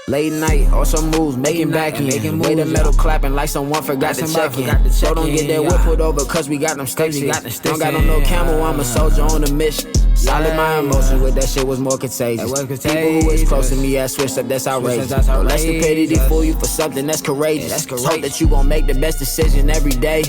Late night, or some moves, making back in. Way the metal clapping like someone forgot to check in. So don't get that whip put over, cause we got them sticks in. Don't got on no camel, I'm a soldier on a mission. Solid my emotions with that shit was more contagious. People who is close to me had switched up, that's outrageous. Don't let stupidity fool you for something that's courageous. Hope that you gon' make the best decision every day.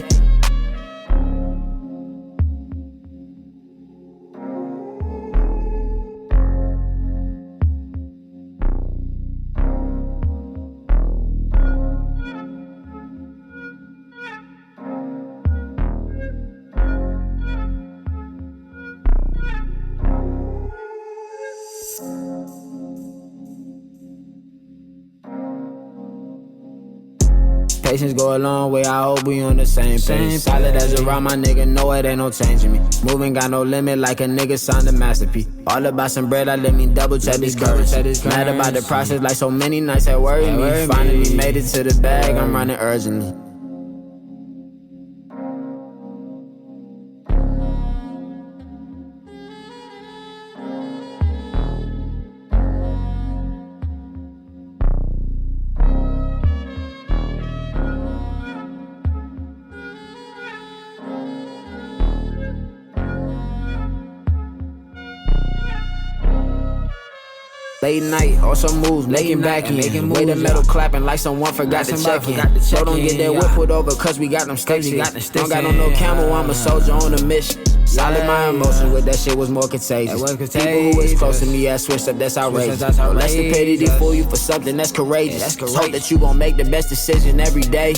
Patience go a long way, I hope we on the same page. Solid as a rock, my nigga, know it ain't no changing me. Moving got no limit like a nigga signed a masterpiece. All about some bread, I let me double check this courage. Mad about the process like so many nights that worry me. Finally made it to the bag, I'm running urgently. Late night, or some moves, making back in. Way the metal clapping like someone forgot to check in. So don't get that whip put over, cause we got them sticks in. Don't got on no camel, I'm a soldier on a mission. Solid my emotions with that shit was more contagious. People who is close to me had switched up, that's outrageous. Don't let stupidity fool you for something that's courageous. Hope that you gon' make the best decision every day.